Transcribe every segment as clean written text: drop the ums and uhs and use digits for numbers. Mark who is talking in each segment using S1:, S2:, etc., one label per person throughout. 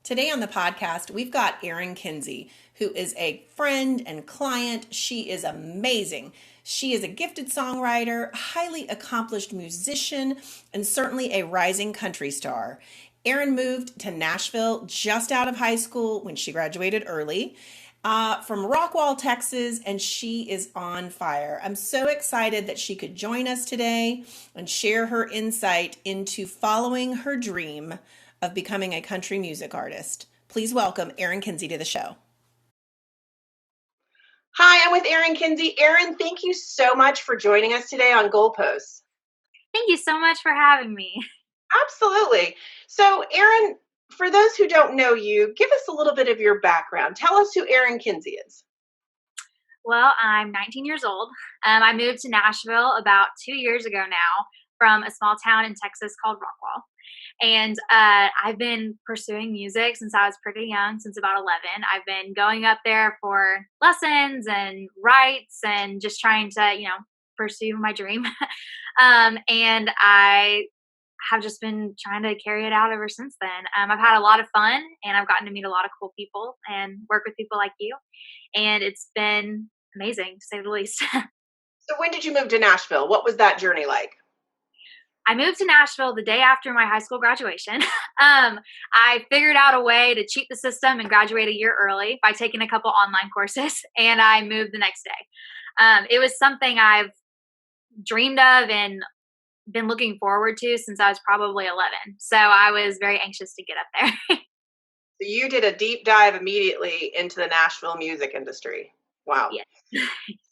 S1: Today on the podcast, we've got Erin Kinsey, who is a friend and client. She is amazing. She is a gifted songwriter, highly accomplished musician, and certainly a rising country star. Erin moved to Nashville just out of high school when she graduated early from Rockwall, Texas, and she is on fire. I'm so excited that she could join us today and share her insight into following her dream of becoming a country music artist. Please welcome Erin Kinsey to the show. Hi, I'm with Erin Kinsey. Erin, thank you so much for joining us today on Goalposts.
S2: Thank you so much for having me.
S1: Absolutely. So, Erin, for those who don't know you, give us a little bit of your background. Tell us who Erin Kinsey is.
S2: Well, I'm 19 years old. I moved to Nashville about 2 years ago now from a small town in Texas called Rockwall. And I've been pursuing music since I was pretty young, since about 11. I've been going up there for lessons and writes and just trying to, pursue my dream. And I have just been trying to carry it out ever since then. I've had a lot of fun and I've gotten to meet a lot of cool people and work with people like you. And it's been amazing, to say the least.
S1: So when did you move to Nashville? What was that journey like?
S2: I moved to Nashville the day after my high school graduation. I figured out a way to cheat the system and graduate a year early by taking a couple online courses, and I moved the next day. It was something I've dreamed of and been looking forward to since I was probably 11. So I was very anxious to get up there.
S1: So you did a deep dive immediately into the Nashville music industry. Wow.
S2: Yes.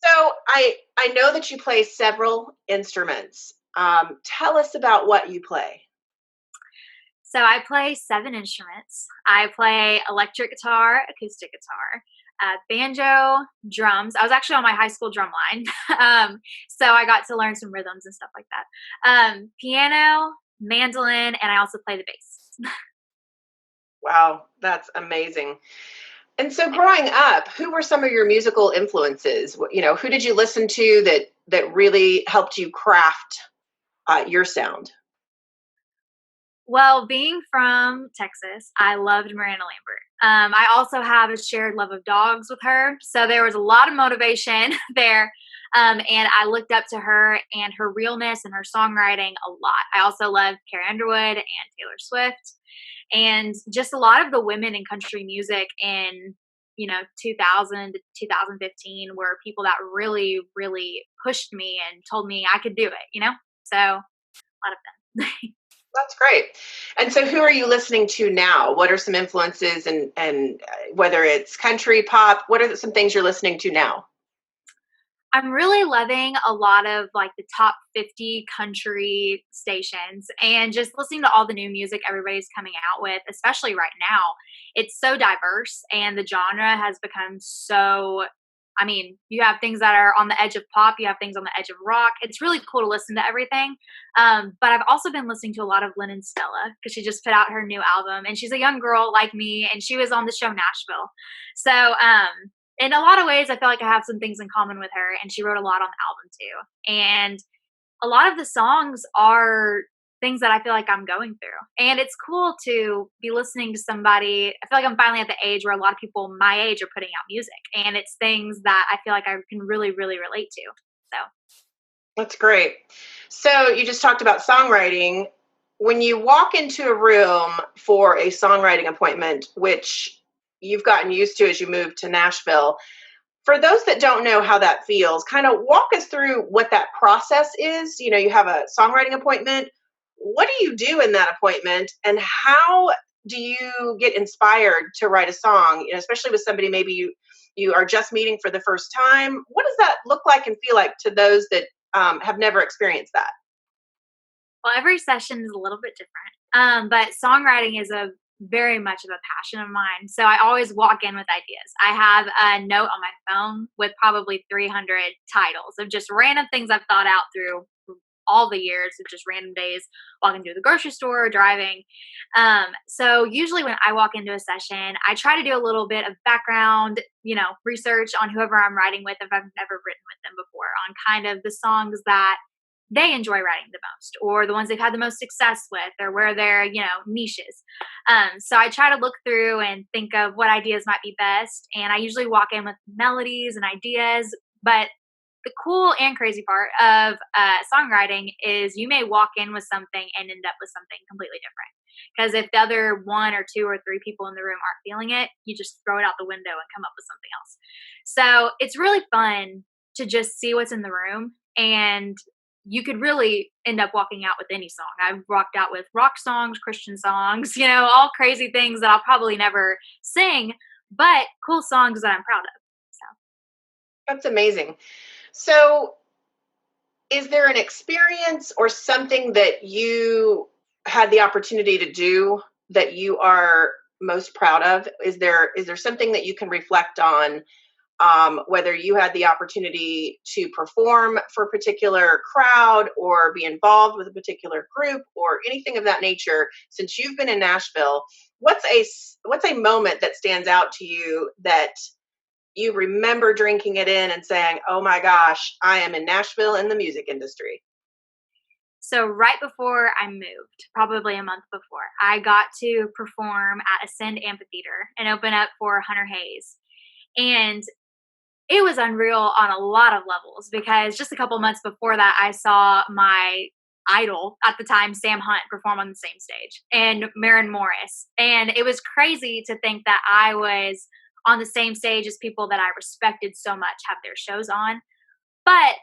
S1: So I know that you play several instruments. Tell us about what you play.
S2: So I play 7 instruments. I play electric guitar, acoustic guitar, banjo, drums. I was actually on my high school drum line. So I got to learn some rhythms and stuff like that. Piano, mandolin, and I also play the bass.
S1: Wow, that's amazing. And so growing up, who were some of your musical influences? Who did you listen to that really helped you craft your sound?
S2: Well, being from Texas, I loved Miranda Lambert. I also have a shared love of dogs with her. So there was a lot of motivation there. And I looked up to her and her realness and her songwriting a lot. I also loved Carrie Underwood and Taylor Swift. And just a lot of the women in country music in 2000 to 2015 were people that really, really pushed me and told me I could do it, So a lot of them.
S1: That's great. And so who are you listening to now? What are some influences and whether it's country, pop, what are some things you're listening to now?
S2: I'm really loving a lot of like the top 50 country stations and just listening to all the new music everybody's coming out with, especially right now. It's so diverse and the genre has become so, you have things that are on the edge of pop, you have things on the edge of rock. It's really cool to listen to everything. But I've also been listening to a lot of Lynn and Stella because she just put out her new album and she's a young girl like me and she was on the show Nashville. So, in a lot of ways, I feel like I have some things in common with her, and she wrote a lot on the album too. And a lot of the songs are things that I feel like I'm going through. And it's cool to be listening to somebody. I feel like I'm finally at the age where a lot of people my age are putting out music, and it's things that I feel like I can really, really relate to. So
S1: that's great. So you just talked about songwriting. When you walk into a room for a songwriting appointment, which you've gotten used to as you move to Nashville. For those that don't know how that feels, kind of walk us through what that process is. You have a songwriting appointment. What do you do in that appointment? And how do you get inspired to write a song, especially with somebody maybe you are just meeting for the first time? What does that look like and feel like to those that have never experienced that?
S2: Well, every session is a little bit different. But songwriting is very much of a passion of mine. So I always walk in with ideas. I have a note on my phone with probably 300 titles of just random things I've thought out through all the years of just random days walking through the grocery store or driving. So usually when I walk into a session, I try to do a little bit of background, research on whoever I'm writing with if I've never written with them before, on kind of the songs that they enjoy writing the most, or the ones they've had the most success with, or where they're, niches. So I try to look through and think of what ideas might be best. And I usually walk in with melodies and ideas. But the cool and crazy part of songwriting is you may walk in with something and end up with something completely different. Because if the other one or two or three people in the room aren't feeling it, you just throw it out the window and come up with something else. So it's really fun to just see what's in the room, and you could really end up walking out with any song. I've walked out with rock songs, Christian songs, all crazy things that I'll probably never sing, but cool songs that I'm proud of. So
S3: that's amazing. So is there an experience or something that you had the opportunity to do that you are most proud of? Is there something that you can reflect on, whether you had the opportunity to perform for a particular crowd or be involved with a particular group or anything of that nature? Since you've been in Nashville, what's a moment that stands out to you that you remember drinking it in and saying, oh my gosh, I am in Nashville in the music industry?
S2: So right before I moved, probably a month before, I got to perform at Ascend Amphitheater and open up for Hunter Hayes. And it was unreal on a lot of levels, because just a couple months before that, I saw my idol at the time, Sam Hunt, perform on the same stage, and Maren Morris. And it was crazy to think that I was on the same stage as people that I respected so much have their shows on. But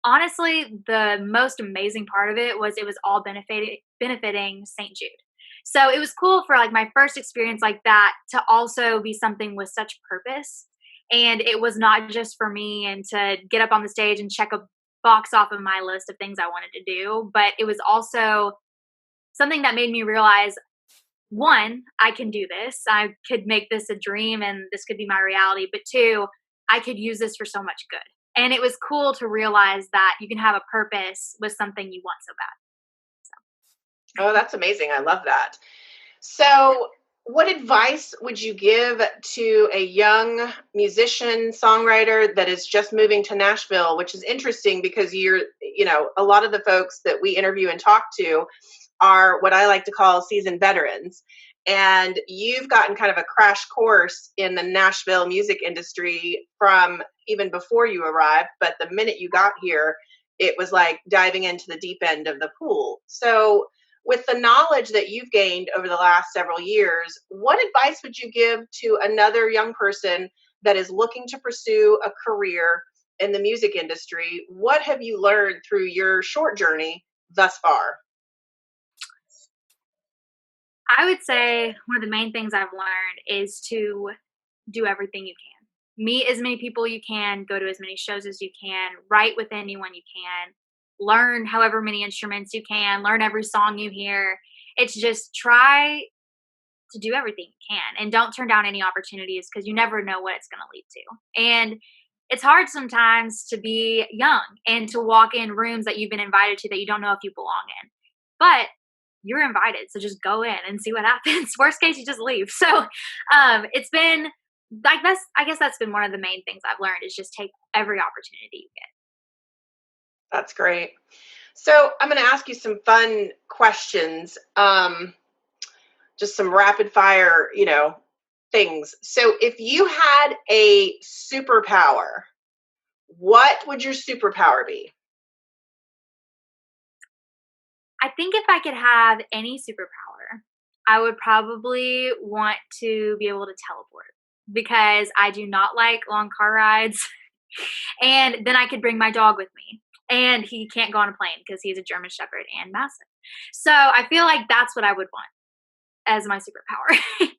S2: honestly, the most amazing part of it was all benefiting St. Jude. So it was cool for like my first experience like that to also be something with such purpose. And it was not just for me and to get up on the stage and check a box off of my list of things I wanted to do, but it was also something that made me realize, one, I can do this. I could make this a dream and this could be my reality. But two, I could use this for so much good. And it was cool to realize that you can have a purpose with something you want so bad.
S3: Oh, that's amazing. I love that. So what advice would you give to a young musician, songwriter that is just moving to Nashville, which is interesting because a lot of the folks that we interview and talk to are what I like to call seasoned veterans. And you've gotten kind of a crash course in the Nashville music industry from even before you arrived. But the minute you got here, it was like diving into the deep end of the pool. So with the knowledge that you've gained over the last several years, what advice would you give to another young person that is looking to pursue a career in the music industry? What have you learned through your short journey thus far?
S2: I would say one of the main things I've learned is to do everything you can. Meet as many people you can, go to as many shows as you can, write with anyone you can, learn however many instruments you can, learn every song you hear. It's just try to do everything you can and don't turn down any opportunities, because you never know what it's going to lead to. And it's hard sometimes to be young and to walk in rooms that you've been invited to that you don't know if you belong in. But you're invited, so just go in and see what happens. Worst case, you just leave. So it's been like I guess that's been one of the main things I've learned, is just take every opportunity you get.
S3: That's great. So I'm going to ask you some fun questions, just some rapid fire, things. So if you had a superpower, what would your superpower be?
S2: I think if I could have any superpower, I would probably want to be able to teleport, because I do not like long car rides. And then I could bring my dog with me, and he can't go on a plane because he's a German Shepherd and massive. So I feel like that's what I would want as my superpower.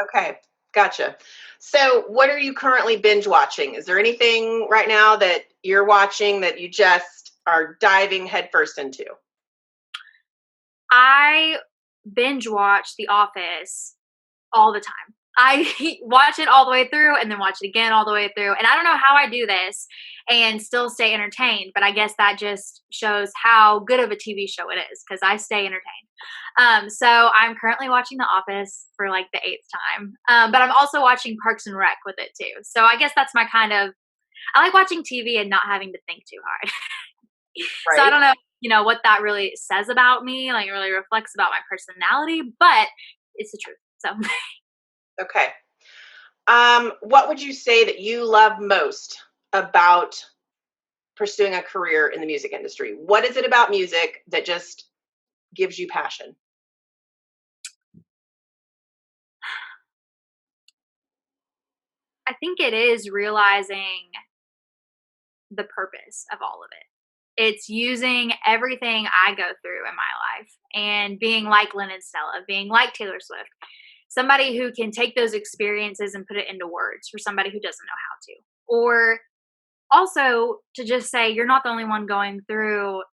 S3: Okay, gotcha. So what are you currently binge watching? Is there anything right now that you're watching that you just are diving headfirst into?
S2: I binge watch The Office all the time. I watch it all the way through and then watch it again all the way through. And I don't know how I do this and still stay entertained, but I guess that just shows how good of a TV show it is, because I stay entertained. So I'm currently watching The Office for like the 8th time. But I'm also watching Parks and Rec with it too. So I guess that's my I like watching TV and not having to think too hard.
S3: Right.
S2: So I don't know, what that really says about me, like it really reflects about my personality, but it's the truth. So
S3: Okay. What would you say that you love most about pursuing a career in the music industry? What is it about music that just gives you passion?
S2: I think it is realizing the purpose of all of it. It's using everything I go through in my life and being like Lynn and Stella, being like Taylor Swift, somebody who can take those experiences and put it into words for somebody who doesn't know how to. Or also to just say, you're not the only one going through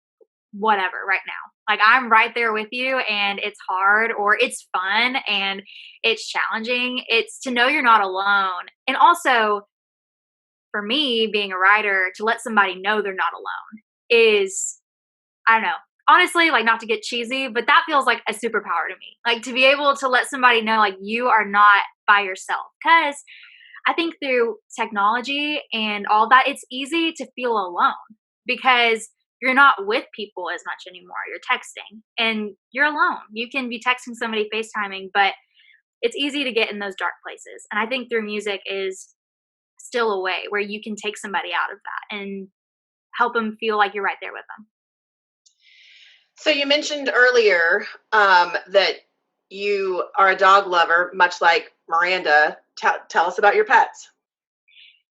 S2: whatever right now. Like, I'm right there with you, and it's hard or it's fun and it's challenging. It's to know you're not alone. And also, for me, being a writer, to let somebody know they're not alone is, I don't know, honestly, like, not to get cheesy, but that feels like a superpower to me. Like, to be able to let somebody know, like, you are not by yourself. Because I think through technology and all that, it's easy to feel alone because you're not with people as much anymore. You're texting and you're alone. You can be texting somebody, FaceTiming, but it's easy to get in those dark places. And I think through music is still a way where you can take somebody out of that and help them feel like you're right there with them.
S3: So you mentioned earlier that you are a dog lover, much like Miranda. Tell us about your pets.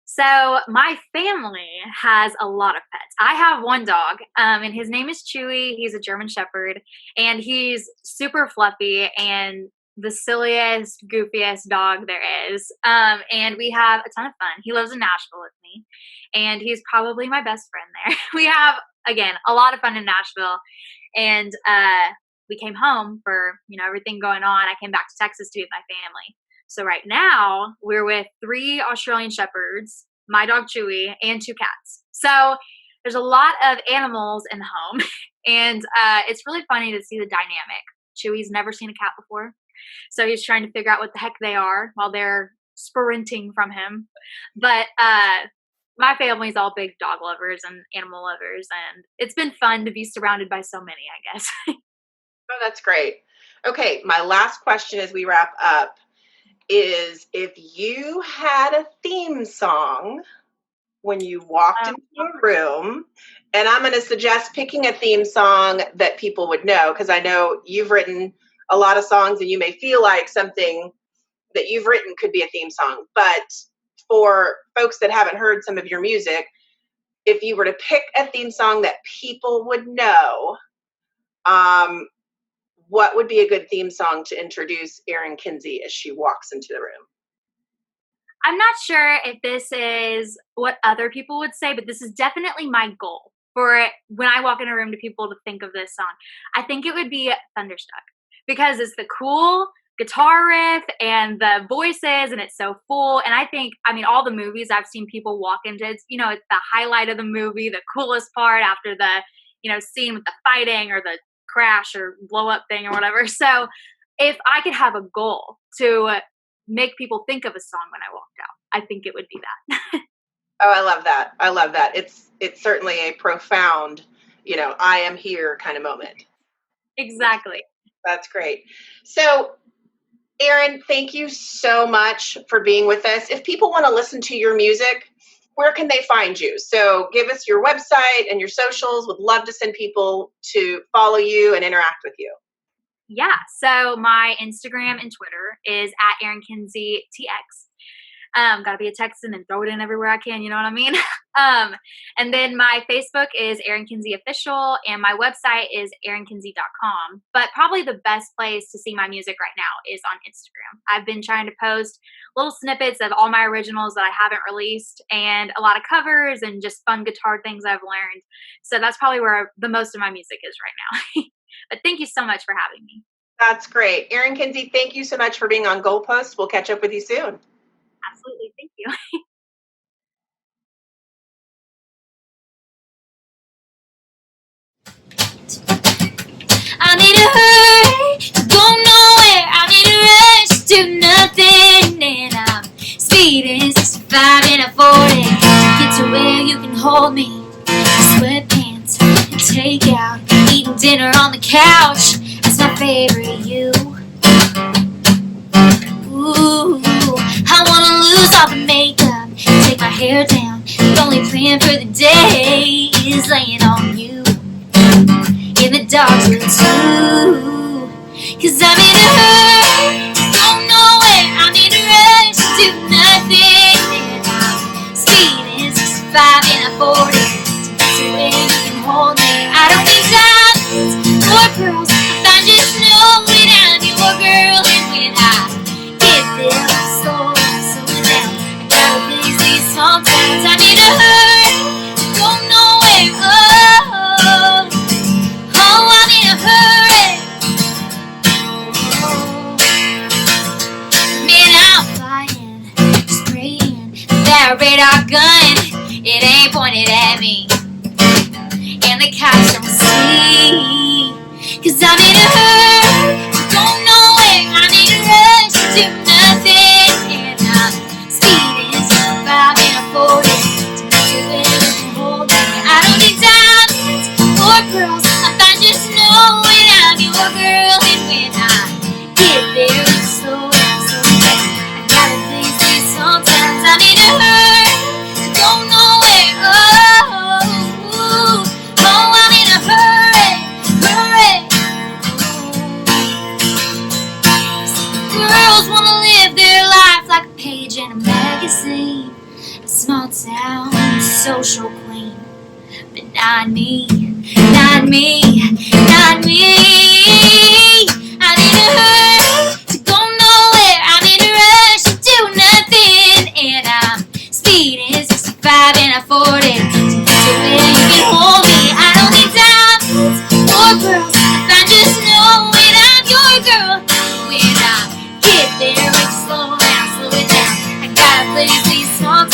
S2: So my family has a lot of pets. I have one dog, and his name is Chewy. He's a German Shepherd, and he's super fluffy and the silliest, goofiest dog there is. And we have a ton of fun. He lives in Nashville with me, and he's probably my best friend there. We have, again, a lot of fun in Nashville, and we came home for everything going on. I came back to Texas to be with my family. So right now we're with 3 Australian Shepherds, my dog Chewy, and 2 cats. So there's a lot of animals in the home, and it's really funny to see the dynamic. Chewy's never seen a cat before, so he's trying to figure out what the heck they are while they're sprinting from him. But my family's all big dog lovers and animal lovers, and it's been fun to be surrounded by so many, I guess.
S3: Oh, that's great. Okay, my last question as we wrap up is, if you had a theme song when you walked into a room, and I'm going to suggest picking a theme song that people would know, because I know you've written a lot of songs and you may feel like something that you've written could be a theme song. But for folks that haven't heard some of your music, if you were to pick a theme song that people would know, what would be a good theme song to introduce Erin Kinsey as she walks into the room?
S2: I'm not sure if this is what other people would say, but this is definitely my goal for when I walk in a room to people to think of this song. I think it would be Thunderstruck, because it's the cool guitar riff and the voices, and it's so full. And I think, all the movies I've seen people walk into, it's the highlight of the movie, the coolest part after the, scene with the fighting or the crash or blow up thing or whatever. So if I could have a goal to make people think of a song when I walked out, I think it would be that.
S3: Oh, I love that. I love that. It's certainly a profound, I am here kind of moment.
S2: Exactly.
S3: That's great. So, Erin, thank you so much for being with us. If people want to listen to your music, where can they find you? So give us your website and your socials. Would love to send people to follow you and interact with you.
S2: Yeah. So my Instagram and Twitter is at Erin Kinsey TX. Gotta be a Texan and throw it in everywhere I can, you know what I mean? And then my Facebook is Erin Kinsey Official, and my website is erinkinsey.com. But probably the best place to see my music right now is on Instagram. I've been trying to post little snippets of all my originals that I haven't released, and a lot of covers and just fun guitar things I've learned. So that's probably where the most of my music is right now. But thank you so much for having me.
S3: That's great. Erin Kinsey, thank you so much for being on Goalpost. We'll catch up with you soon.
S2: Absolutely. Thank you.
S4: I need a hurry, go nowhere. I need a rush, do nothing. And I'm speeding 65 in a 40 to get to where you can hold me. Sweatpants makeout, eating dinner on the couch. That's my favorite you. Ooh, I wanna lose all the makeup, take my hair down. The only plan for the day is laying on you in the dark too. 'Cause I'm in a hurry, don't know where. I'm in a rush, do nothing. And I'm speeding 65 and I'm 40. To where you can hold me. I don't need diamonds or pearls. I just know that I'm your girl. And when I get there, I'm slowing down. I gotta please these small towns. I'm in a hurry, don't know where. Oh, I'm in a hurry. Man, I'm flying, spraying that radar gun. It ain't pointed at me, and the cops don't see. 'Cause I'm in a hurry, don't know where. I'm in a rush to do nothing. And I'm speeding 65 and I'm 40. To where you can hold me. I don't need diamonds or pearls. I just know that I'm your girl. And when I get there, it's slow down. I gotta please these sometimes. I'm in a hurry, don't know where. Oh, I'm in a hurry. Girls wanna live their life like a page in a magazine, a small town social queen. But not me, not me, not me. I'm in a hurry to go nowhere. I'm in a rush to do nothing. And I'm speeding 65 and I'm 40. So where you can hold me. I don't need diamonds or pearls. I just know that I'm your girl. When I get there, it's slow down, slow it down. I gotta please these small